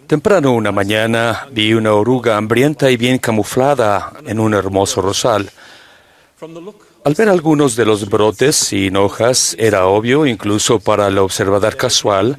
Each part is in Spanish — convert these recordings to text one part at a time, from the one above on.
Temprano una mañana vi una oruga hambrienta y bien camuflada en un hermoso rosal. Al ver algunos de los brotes sin hojas, era obvio, incluso para el observador casual,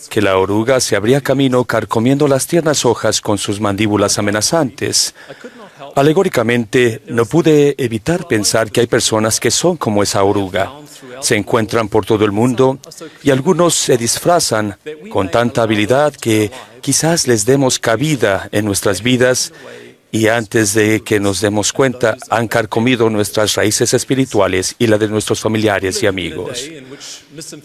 que la oruga se abría camino carcomiendo las tiernas hojas con sus mandíbulas amenazantes. Alegóricamente, no pude evitar pensar que hay personas que son como esa oruga. Se encuentran por todo el mundo y algunos se disfrazan con tanta habilidad que quizás les demos cabida en nuestras vidas y antes de que nos demos cuenta han carcomido nuestras raíces espirituales y la de nuestros familiares y amigos.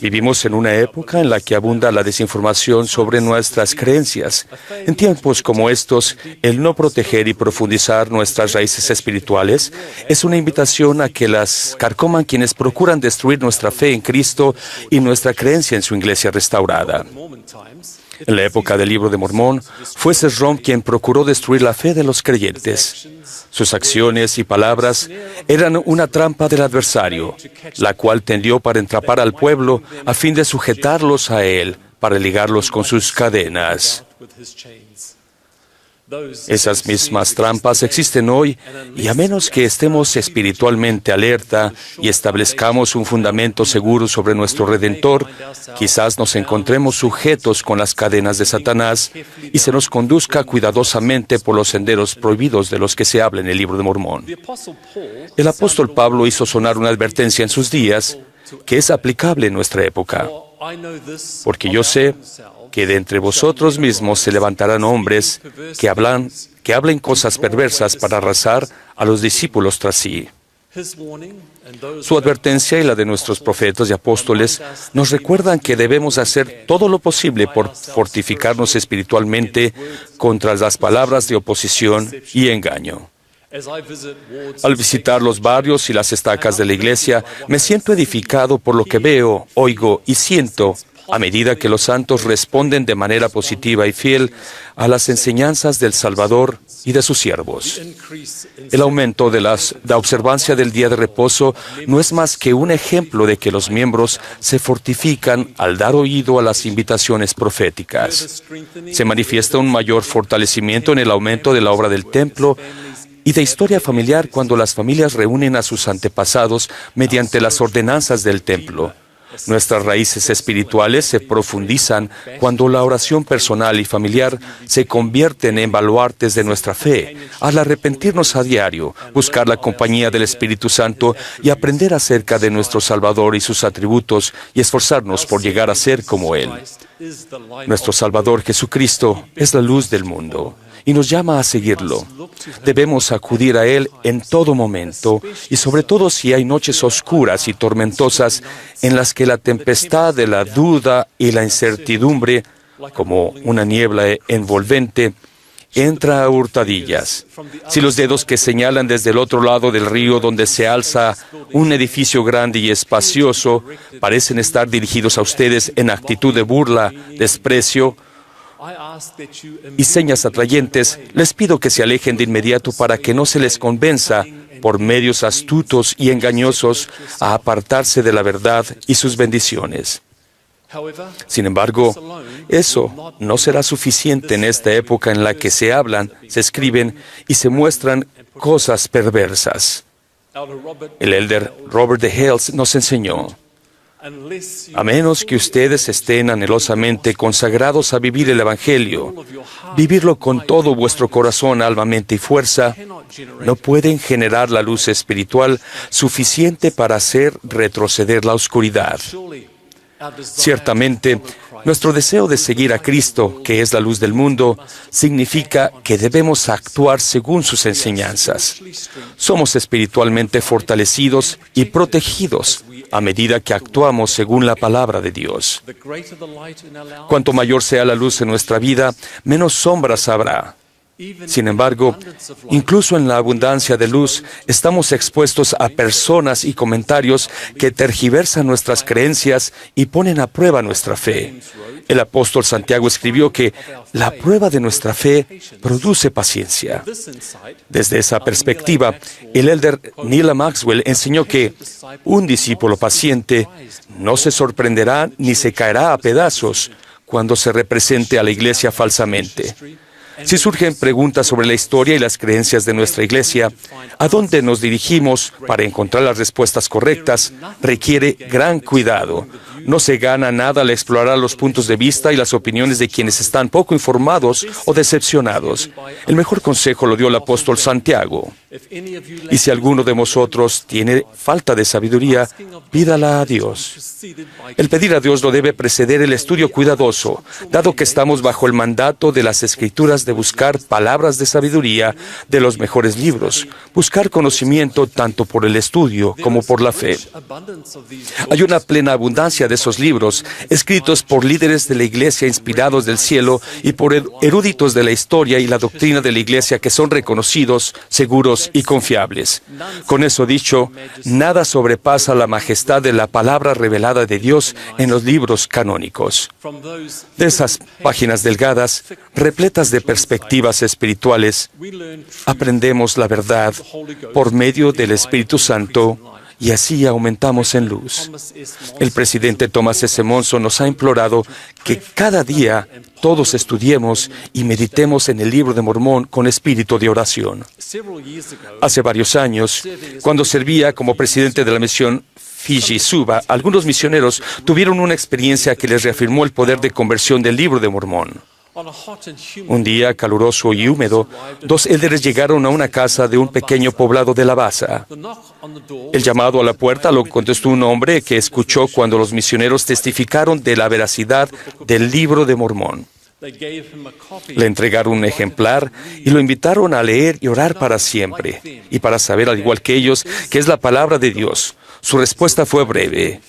Vivimos en una época en la que abunda la desinformación sobre nuestras creencias. En tiempos como estos, el no proteger y profundizar nuestras raíces espirituales es una invitación a que las carcoman quienes procuran destruir nuestra fe en Cristo y nuestra creencia en su iglesia restaurada. En la época del Libro de Mormón, fue Sesrom quien procuró destruir la fe de los creyentes. Sus acciones y palabras eran una trampa del adversario, la cual tendió para entrapar al pueblo a fin de sujetarlos a él, para ligarlos con sus cadenas. Esas mismas trampas existen hoy y a menos que estemos espiritualmente alerta y establezcamos un fundamento seguro sobre nuestro Redentor, quizás nos encontremos sujetos con las cadenas de Satanás y se nos conduzca cuidadosamente por los senderos prohibidos de los que se habla en el Libro de Mormón. El apóstol Pablo hizo sonar una advertencia en sus días que es aplicable en nuestra época. Porque yo sé que de entre vosotros mismos se levantarán hombres que hablen cosas perversas para arrasar a los discípulos tras sí. Su advertencia y la de nuestros profetas y apóstoles nos recuerdan que debemos hacer todo lo posible por fortificarnos espiritualmente contra las palabras de oposición y engaño. Al visitar los barrios y las estacas de la iglesia, me siento edificado por lo que veo, oigo y siento a medida que los santos responden de manera positiva y fiel a las enseñanzas del Salvador y de sus siervos. El aumento de la observancia del día de reposo no es más que un ejemplo de que los miembros se fortifican al dar oído a las invitaciones proféticas. Se manifiesta un mayor fortalecimiento en el aumento de la obra del templo y de historia familiar cuando las familias reúnen a sus antepasados mediante las ordenanzas del templo. Nuestras raíces espirituales se profundizan cuando la oración personal y familiar se convierten en baluartes de nuestra fe. Al arrepentirnos a diario, buscar la compañía del Espíritu Santo y aprender acerca de nuestro Salvador y sus atributos y esforzarnos por llegar a ser como Él. Nuestro Salvador Jesucristo es la luz del mundo y nos llama a seguirlo. Debemos acudir a Él en todo momento y sobre todo si hay noches oscuras y tormentosas en las que la tempestad de la duda y la incertidumbre, como una niebla envolvente, entra a hurtadillas. Si los dedos que señalan desde el otro lado del río donde se alza un edificio grande y espacioso parecen estar dirigidos a ustedes en actitud de burla, desprecio y señas atrayentes, les pido que se alejen de inmediato para que no se les convenza, por medios astutos y engañosos, a apartarse de la verdad y sus bendiciones. Sin embargo, eso no será suficiente en esta época en la que se hablan, se escriben y se muestran cosas perversas. El elder Robert de Hales nos enseñó: a menos que ustedes estén anhelosamente consagrados a vivir el Evangelio, vivirlo con todo vuestro corazón, alma, mente y fuerza, no pueden generar la luz espiritual suficiente para hacer retroceder la oscuridad. Ciertamente, nuestro deseo de seguir a Cristo, que es la luz del mundo, significa que debemos actuar según sus enseñanzas. Somos espiritualmente fortalecidos y protegidos a medida que actuamos según la palabra de Dios. Cuanto mayor sea la luz en nuestra vida, menos sombras habrá. Sin embargo, incluso en la abundancia de luz, estamos expuestos a personas y comentarios que tergiversan nuestras creencias y ponen a prueba nuestra fe. El apóstol Santiago escribió que la prueba de nuestra fe produce paciencia. Desde esa perspectiva, el elder Neal Maxwell enseñó que un discípulo paciente no se sorprenderá ni se caerá a pedazos cuando se represente a la Iglesia falsamente. Si surgen preguntas sobre la historia y las creencias de nuestra Iglesia, a dónde nos dirigimos para encontrar las respuestas correctas requiere gran cuidado. No se gana nada al explorar los puntos de vista y las opiniones de quienes están poco informados o decepcionados. El mejor consejo lo dio el apóstol Santiago. Y si alguno de vosotros tiene falta de sabiduría, pídala a Dios. El pedir a Dios lo debe preceder el estudio cuidadoso, dado que estamos bajo el mandato de las Escrituras de buscar palabras de sabiduría de los mejores libros, buscar conocimiento tanto por el estudio como por la fe. Hay una plena abundancia de esos libros, escritos por líderes de la Iglesia inspirados del cielo y por eruditos de la historia y la doctrina de la Iglesia que son reconocidos, seguros y confiables. Con eso dicho, nada sobrepasa la majestad de la palabra revelada de Dios en los libros canónicos. De esas páginas delgadas, repletas de perspectivas espirituales, aprendemos la verdad por medio del Espíritu Santo y así aumentamos en luz. El presidente Thomas S. Monson nos ha implorado que cada día todos estudiemos y meditemos en el Libro de Mormón con espíritu de oración. Hace varios años, cuando servía como presidente de la misión Fiji-Suba, algunos misioneros tuvieron una experiencia que les reafirmó el poder de conversión del Libro de Mormón. Un día caluroso y húmedo, dos élderes llegaron a una casa de un pequeño poblado de la Basa. El llamado a la puerta lo contestó un hombre que escuchó cuando los misioneros testificaron de la veracidad del Libro de Mormón. Le entregaron un ejemplar y lo invitaron a leer y orar para siempre, y para saber, al igual que ellos, qué es la palabra de Dios. Su respuesta fue breve: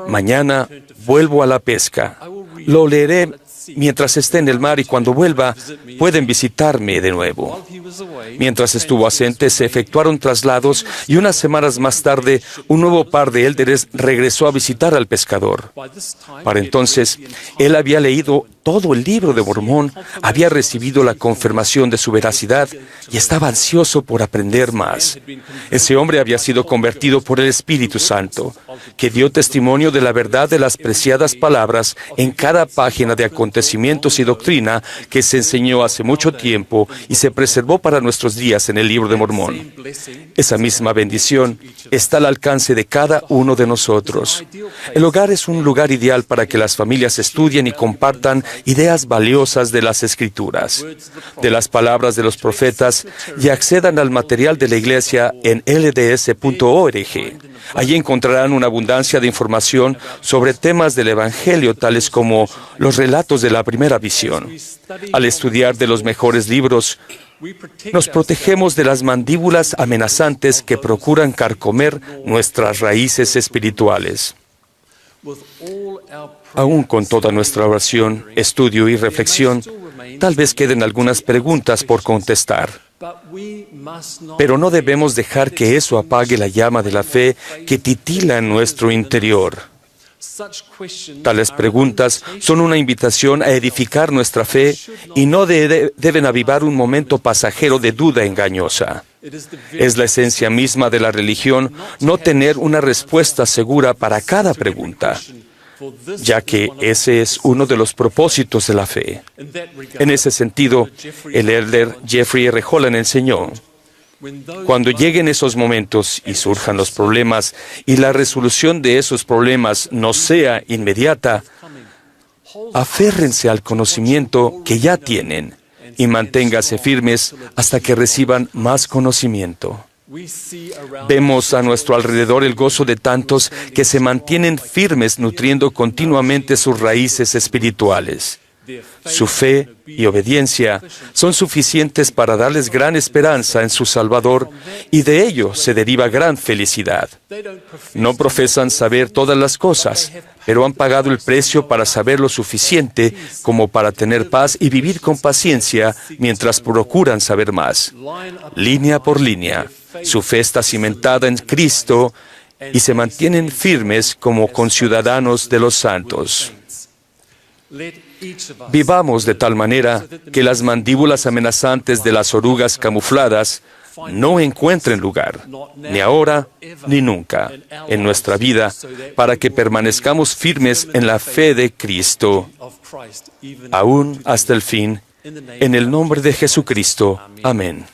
mañana vuelvo a la pesca. Lo leeré mientras esté en el mar y cuando vuelva pueden visitarme de nuevo. Mientras estuvo ausente, se efectuaron traslados y unas semanas más tarde, un nuevo par de élderes regresó a visitar al pescador. Para entonces, él había leído todo el Libro de Mormón, había recibido la confirmación de su veracidad y estaba ansioso por aprender más. Ese hombre había sido convertido por el Espíritu Santo, que dio testimonio de la verdad de las preciadas palabras en cada página de acontecimientos y doctrina que se enseñó hace mucho tiempo y se preservó para nuestros días en el Libro de Mormón. Esa misma bendición está al alcance de cada uno de nosotros. El hogar es un lugar ideal para que las familias estudien y compartan ideas valiosas de las Escrituras, de las palabras de los profetas, y accedan al material de la Iglesia en lds.org. Allí encontrarán una abundancia de información sobre temas del Evangelio, tales como los relatos de la primera visión. Al estudiar de los mejores libros, nos protegemos de las mandíbulas amenazantes que procuran carcomer nuestras raíces espirituales. Aún con toda nuestra oración, estudio y reflexión, tal vez queden algunas preguntas por contestar. Pero no debemos dejar que eso apague la llama de la fe que titila en nuestro interior. Tales preguntas son una invitación a edificar nuestra fe y no deben avivar un momento pasajero de duda engañosa. Es la esencia misma de la religión no tener una respuesta segura para cada pregunta, ya que ese es uno de los propósitos de la fe. En ese sentido, el elder Jeffrey R. Holland enseñó: cuando lleguen esos momentos y surjan los problemas y la resolución de esos problemas no sea inmediata, aférrense al conocimiento que ya tienen y manténganse firmes hasta que reciban más conocimiento. Vemos a nuestro alrededor el gozo de tantos que se mantienen firmes nutriendo continuamente sus raíces espirituales. Su fe y obediencia son suficientes para darles gran esperanza en su Salvador y de ello se deriva gran felicidad. No profesan saber todas las cosas, pero han pagado el precio para saber lo suficiente como para tener paz y vivir con paciencia mientras procuran saber más. Línea por línea, su fe está cimentada en Cristo y se mantienen firmes como conciudadanos de los santos. Vivamos de tal manera que las mandíbulas amenazantes de las orugas camufladas no encuentren lugar, ni ahora ni nunca, en nuestra vida, para que permanezcamos firmes en la fe de Cristo, aún hasta el fin, en el nombre de Jesucristo. Amén.